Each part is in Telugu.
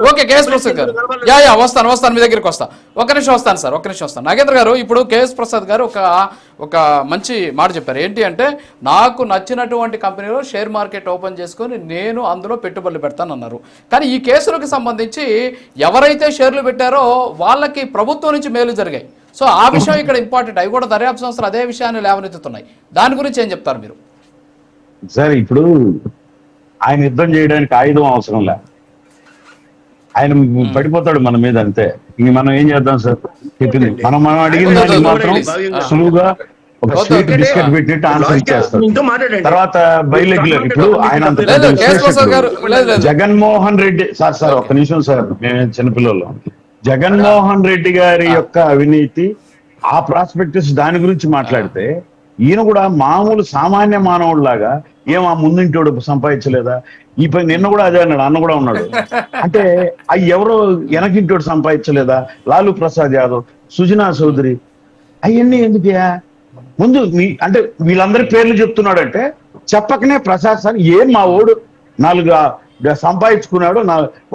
ఓకే కేఎస్ ప్రసాద్ గారు వస్తాను మీ దగ్గరికి వస్తాను. ఒక్క నిమిషం వస్తాను సార్, ఒక్క నిమిషం వస్తాను. నాగేంద్ర గారు, ఇప్పుడు కేఎస్ ప్రసాద్ గారు ఒక మంచి మాట చెప్పారు. ఏంటి అంటే, నాకు నచ్చినటువంటి కంపెనీలో షేర్ మార్కెట్ ఓపెన్ చేసుకొని నేను అందులో పెట్టుబడులు పెడతాను అన్నారు. కానీ ఈ కేసులకు సంబంధించి ఎవరైతే షేర్లు పెట్టారో వాళ్ళకి ప్రభుత్వం నుంచి మేలు జరిగాయి. సో ఆ విషయం ఇక్కడ ఇంపార్టెంట్. అవి కూడా దర్యాప్తు సంస్థలు అదే విషయాన్ని లేవనెత్తుతున్నాయి. దాని గురించి ఏం చెప్తారు మీరు? సార్, ఇప్పుడు ఆయన యుద్ధం చేయడానికి ఆయుధం అవసరం లే, ఆయన పడిపోతాడు మన మీద, అంతే. ఇంక మనం ఏం చేద్దాం సార్? చెప్పింది మనం అడిగిన దానికి మాత్రం సులువుగా ఒక స్వీట్ బిస్కెట్ పెట్టినట్టు ఆన్సర్ ఇచ్చేస్తాం. తర్వాత బయలుదేరి ఇప్పుడు ఆయన జగన్మోహన్ రెడ్డి సార్ ఒక్క నిమిషం సార్, మేము చిన్నపిల్లలు. జగన్మోహన్ రెడ్డి గారి యొక్క అవినీతి, ఆ ప్రాస్పెక్టస్, దాని గురించి మాట్లాడితే ఈయన కూడా మామూలు సామాన్య మానవుడిలాగా ఆ ముందుంటోడు సంపాదించలేదా, ఈ పని నిన్న కూడా అదే అన్నాడు, అన్న కూడా ఉన్నాడు. అంటే అవి ఎవరో వెనకింటోడు సంపాదించలేదా, లాలూ ప్రసాద్ యాదవ్, సుజనా చౌదరి, అవన్నీ ఎందుకయా? ముందు అంటే వీళ్ళందరి పేర్లు చెప్తున్నాడంటే చెప్పకనే ప్రసాద్ సార్ మా ఓడు 4 సంపాదించుకున్నాడు,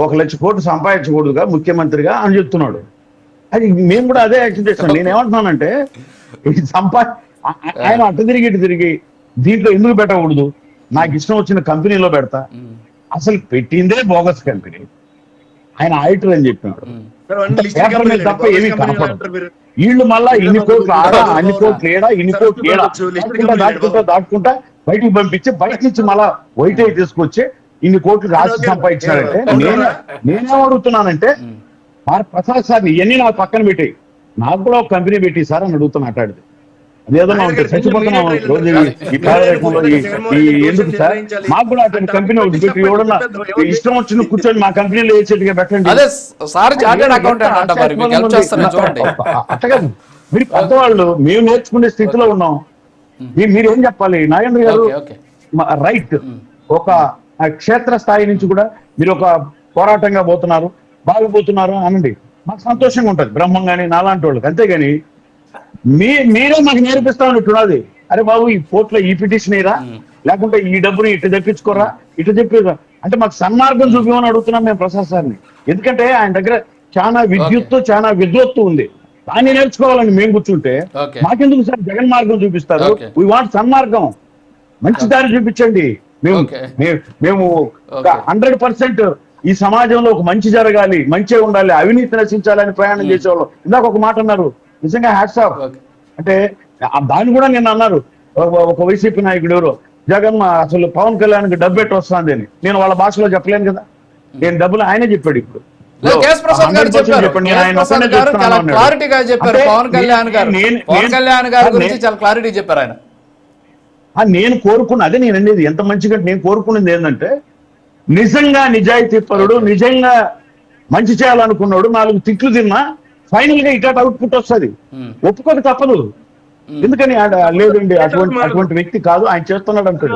1 లక్ష కోట్లు సంపాదించకూడదుగా ముఖ్యమంత్రిగా అని చెప్తున్నాడు. అది మేము కూడా అదే యాక్షన్ చేస్తాం. నేనేమంటున్నానంటే ఆయన అటు తిరిగి దీంట్లో ఎందుకు పెట్టకూడదు, నాకు ఇష్టం వచ్చిన కంపెనీలో పెడతా, అసలు పెట్టిందే బోగస్ కంపెనీ, ఆయన ఆడిటర్ అని చెప్పినాడు. పేపర్ మీద తప్ప ఏమీ కనపడదు. వీళ్ళు మళ్ళా ఇన్ని కోట్లు ఆడా, అన్ని కోట్లు ఏడా, ఇన్ని కోట్లు ఏడా దాటుకుంటా బయటికి పంపించి బయట నుంచి మళ్ళా వైట్ తీసుకొచ్చి ఇన్ని కోట్లు రాసి సంపాదించాడంటే నేనేం అడుగుతున్నానంటే, ప్రసాద్ సార్ ఇవన్నీ నాకు పక్కన పెట్టి నాకు కూడా ఒక కంపెనీ పెట్టి సార్ అని అడుగుతున్నా. మాట్లాడితే అదేదన్నా ఉంటే చచ్చిపోతున్నాం రోజు ఈ పేదరికంలో ఎందుకు సార్? మాకు కూడా అతని కంపెనీ ఒకటి పెట్టి ఎవడన్నా ఇష్టం వచ్చిన కూర్చొని మా కంపెనీలో వేసేట్టుగా పెట్టండి. అట్టగా మీరు పెద్దవాళ్ళు, మేము నేర్చుకునే స్థితిలో ఉన్నాం. మీరేం చెప్పాలి నాగేంద్ర గారు? రైట్, ఒక క్షేత్ర స్థాయి నుంచి కూడా మీరు ఒక పోరాటంగా పోతున్నారు, బాగుపోతున్నారు అనండి, మాకు సంతోషంగా ఉంటుంది బ్రహ్మంగాని నాలాంటి వాళ్ళకి. అంతేగాని మీరే మాకు నేర్పిస్తా ఉన్నట్టున్నది. అరే బాబు, ఈ కోర్టులో ఈ పిటిషన్ ఇరా, లేకుంటే ఈ డబ్బుని ఇటు తెప్పించుకోరా, ఇటు చెప్పిరా అంటే మాకు సన్మార్గం చూపించమని అడుగుతున్నాం మేము ప్రసాద్ సార్ని. ఎందుకంటే ఆయన దగ్గర చాలా విద్యుత్తు, చాలా విద్వత్తు ఉంది. దాన్ని నేర్చుకోవాలని మేము కూర్చుంటే మాకెందుకు సార్ జగన్ మార్గం చూపిస్తారు? వీ వాంట్ సన్మార్గం, మంచి దారి చూపించండి. మేము 100% ఈ సమాజంలో ఒక మంచి జరగాలి, మంచిగా ఉండాలి, అవినీతి నశించాలని ప్రయాణం చేసేవాళ్ళు. ఇందాక ఒక మాట అన్నారు, నిజంగా హ్యాట్స్ ఆఫ్. అంటే దాన్ని కూడా నేను అన్నారు, ఒక వైసీపీ నాయకుడు ఎవరు, జగన్ అసలు పవన్ కళ్యాణ్కి డబ్బు పెట్టి వస్తుంది అని. నేను వాళ్ళ భాషలో చెప్పలేను కదా, నేను డబ్బులు ఆయనే చెప్పాడు. ఇప్పుడు నేను కోరుకున్న అదే నేను అనేది ఎంత మంచిగా నేను కోరుకున్నది ఏంటంటే, నిజంగా నిజాయితీ పరుడు, నిజంగా మంచి చేయాలనుకున్నాడు, 4 తిట్లు తిన్నా ఫైనల్ గా ఇట్లా అవుట్పుట్ వస్తుంది. ఒప్పుకోక తప్పదు. ఎందుకని లేదండి అటువంటి వ్యక్తి కాదు, ఆయన చేస్తున్నాడు అంటాడు.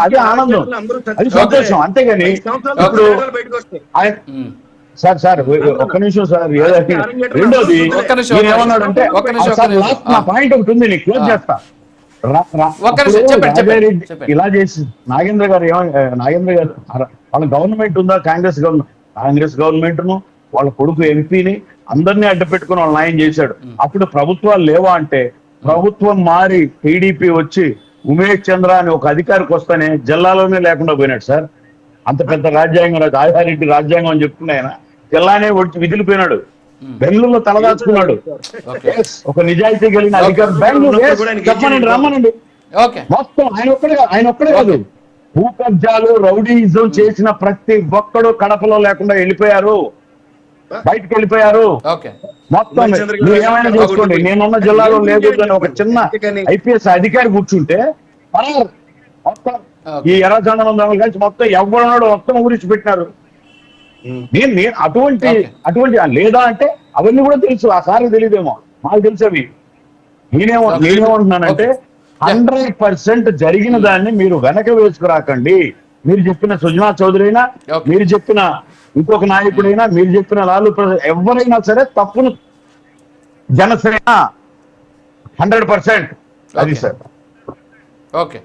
అది ఆనందం, అది సంతోషం. అంతేగాని ఇప్పుడు సార్ ఒక్క నిమిషం సార్, రెండోది ఏమన్నాడంటే, నా పాయింట్ ఒకటి ఉంది, నేను క్లోజ్ చేస్తా. ఇలా చేసి నాగేంద్ర గారు వాళ్ళ గవర్నమెంట్ ఉందా, కాంగ్రెస్ గవర్నమెంట్ ను వాళ్ళ కొడుకు ఎంపీని అందరినీ అడ్డపెట్టుకుని వాళ్ళు న్యాయం చేశాడు. అప్పుడు ప్రభుత్వాలు లేవా అంటే, ప్రభుత్వం మారి టీడీపీ వచ్చి ఉమేష్ చంద్ర అని ఒక అధికారికి వస్తేనే జిల్లాలోనే లేకుండా పోయినాడు సార్. అంత పెద్ద రాజ్యాంగం, ఆధారెడ్డి రాజ్యాంగం అని చెప్తున్నా ఆయన జిల్లానే వచ్చి విదిలిపోయినాడు, బెంగళూరులో తలదాచుకున్నాడు. ఒక నిజాయితీ కలిగిన అధికారం బెంగళూరు చెప్పనండి, రమ్మనండి. మొత్తం ఆయన ఒక్కడే కాదు, భూకబ్జాలు రౌడీయిజం చేసిన ప్రతి ఒక్కడు కడపలో లేకుండా వెళ్ళిపోయారు, బయటకు వెళ్ళిపోయారు. మొత్తం మీరు ఏమైనా చేసుకోండి, నేనున్న జిల్లాలో లేదు అని ఒక చిన్న ఐపీఎస్ అధికారి కూర్చుంటే మొత్తం ఈ ఎర్రచందనం దొంగలు కలిసి మొత్తం ఎవరున్నాడో మొత్తం ఊరించి పెట్టినారు. నేను అటువంటి లేదా అంటే అవన్నీ కూడా తెలుసు, ఆ సార్కి తెలియదేమో, మాకు తెలుసవి. నేనేమంటున్నానంటే 100% జరిగిన దాన్ని మీరు వెనక వేసుకురాకండి. మీరు చెప్పిన సుజనా చౌదరి అయినా, మీరు చెప్పిన ఇంకొక నాయకుడైనా, మీరు చెప్పిన లాలూ ప్రసాద్, ఎవరైనా సరే తప్పును జనసేన 100% అది sir. Okay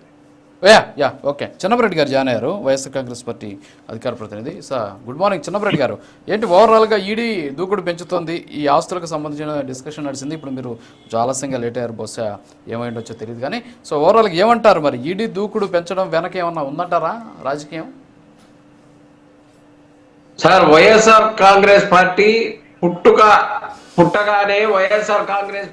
yeah okay. Chinnapa Reddy గారు జాయిన్ అయ్యారు, వైఎస్ఆర్ కాంగ్రెస్ పార్టీ అధికార ప్రతినిధి. సార్ గుడ్ మార్నింగ్ చిన్నపరెడ్డి గారు. ఏంటి ఓవరాల్గా ఈడీ దూకుడు పెంచుతోంది, ఈ ఆస్తులకు సంబంధించిన డిస్కషన్ నడిచింది. ఇప్పుడు మీరు చాలా ఆలస్యంగా లేట్ అయ్యారు, బహుశా ఏమైండొచ్చో తెలియదు కానీ. సో ఓవరాల్గా ఏమంటారు మరి, ఈడీ దూకుడు పెంచడం వెనక ఏమన్నా ఉందంటారా రాజకీయం? సార్, వైఎస్ఆర్ కాంగ్రెస్ పార్టీ పుట్టగానే వైఎస్ఆర్ కాంగ్రెస్